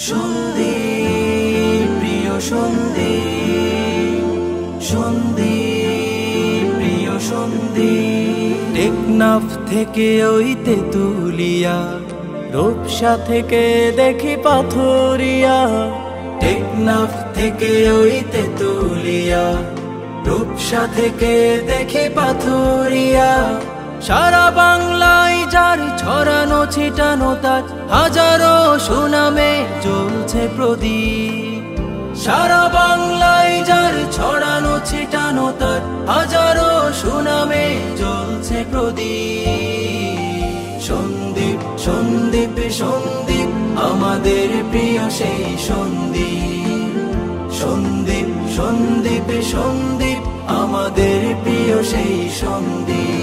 সন্দীপ প্রিয় সন্দীপ, সন্দীপ প্রিয় সন্দীপ। টেকনাফ থেকে ওই তেতুলিয়া, রূপসা থেকে দেখি পাথুরিয়া। টেকনাফ থেকে ওই তেতুলিয়া, রূপসা থেকে দেখি পাথুরিয়া। সারা বাংলায় যার ছড়ানো ছিটানো তার হাজারো সুনামে জ্বলছে প্রদীপ। সারা বাংলায় যার ছড়ানো ছিটানো তার হাজারো সুনামে জ্বলছে প্রদীপ। সন্দীপ সন্দীপ সন্দীপ আমাদের প্রিয় সেই সন্দীপ। সন্দীপ সন্দীপ সন্দীপ আমাদের প্রিয় সেই সন্দীপ।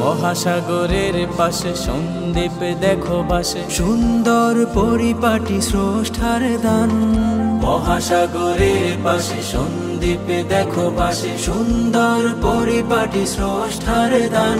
মহাসাগরের পাশে সন্দীপ দেখো বাসে, সুন্দর পরিপাটি স্রষ্টার দান। মহাসাগরের পাশে সন্দীপ দেখো বাসে, সুন্দর পরিপাটি স্রষ্টার দান।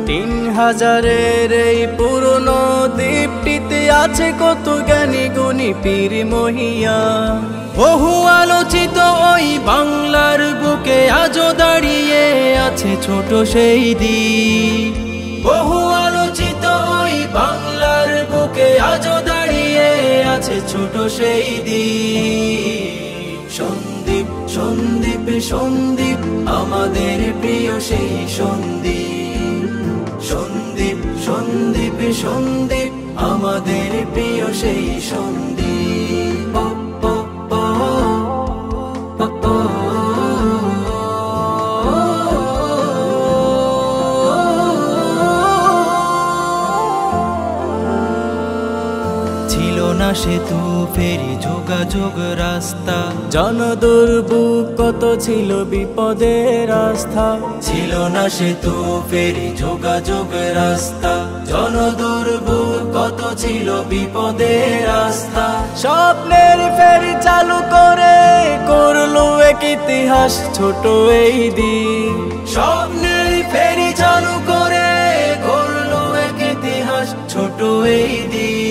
3000-এর এই পুরনো দ্বীপটিতে আছে কত জ্ঞানী গুণী পীর মহিয়ান। বহু আলোচিত ওই বাংলার বুকে আজও দাঁড়িয়ে আছে ছোট সেই দ্বীপ। বহু আলোচিত ওই বাংলার বুকে আজও দাঁড়িয়ে আছে ছোট সেই দ্বীপ। সন্দীপ সন্দীপ সন্দীপ আমাদের প্রিয় সেই সন্দীপ। সন্দীপ সন্দীপ সন্দীপ আমাদের প্রিয় সেই সন্দীপ। ছিল না সেতু ফেরি যোগাযোগ রাস্তা, জনদুর্ভোগ কত ছিল বিপদের আস্থা। ছিল না সেতু ফেরি যোগাযোগ রাস্তা, জনদুর্ভোগ কত ছিল বিপদের আস্থা। স্বপ্নের ফেরি চালু করে করলো এক ইতিহাস ছোট এই দ্বীপ। স্বপ্নের ফেরি চালু করে করলো এক ইতিহাস ছোট এই দ্বীপ।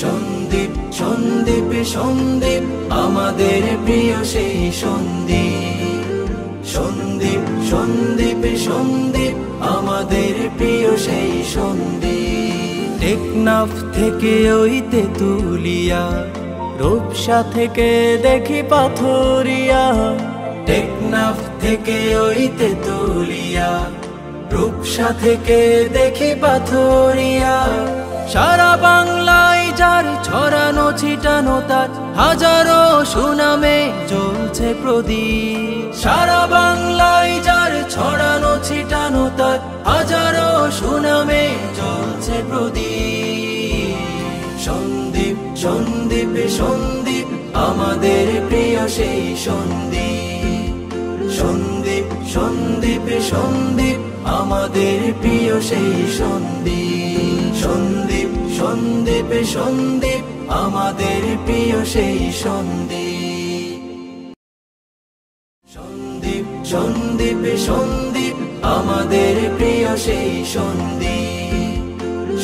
সন্দীপ সন্দীপ সন্দীপ আমাদের প্রিয় সেই সন্দীপ। সন্দীপ সন্দীপ সন্দীপ আমাদের প্রিয় সেই সন্দীপ। টেকনাফ থেকে ওই তেতুলিয়া, রূপসা থেকে দেখি পাথুরিয়া। টেকনাফ থেকে ওই তেতুলিয়া, রূপসা থেকে দেখি পাথুরিয়া। সারা বাংলায় যার ছড়ানো ছিটানো তার হাজারো সুনামে জ্বলছে প্রদীপ। সারা বাংলায় যার ছড়ানো ছিটানো তার হাজারো সুনামে জ্বলছে প্রদীপ। সন্দীপ সন্দীপ সন্দীপ আমাদের প্রিয় সেই সন্দীপ। সন্দীপ সন্দীপ সন্দীপ আমাদের প্রিয় সেই সন্দীপ। সন্দীপ সন্দীপ সন্দীপ আমাদের প্রিয় সেই সন্দীপ। সন্দীপ সন্দীপ সন্দীপ আমাদের প্রিয় সেই সন্দীপ।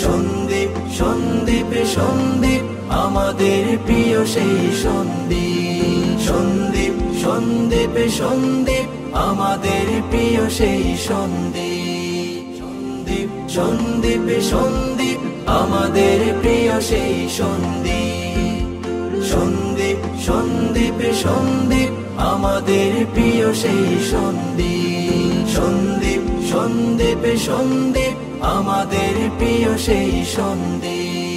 সন্দীপ সন্দীপ সন্দীপ আমাদের প্রিয় সেই সন্দীপ। সন্দীপ সন্দীপ সন্দীপ আমাদের প্রিয় সেই সন্দীপ। সন্দীপ সন্দীপ সন্দীপ আমাদের প্রিয় সেই সন্দীপ। সন্দীপ সন্দীপ সন্দীপ আমাদের প্রিয় সেই সন্দীপ। সন্দীপ সন্দীপ সন্দীপ আমাদের প্রিয় সেই সন্দীপ।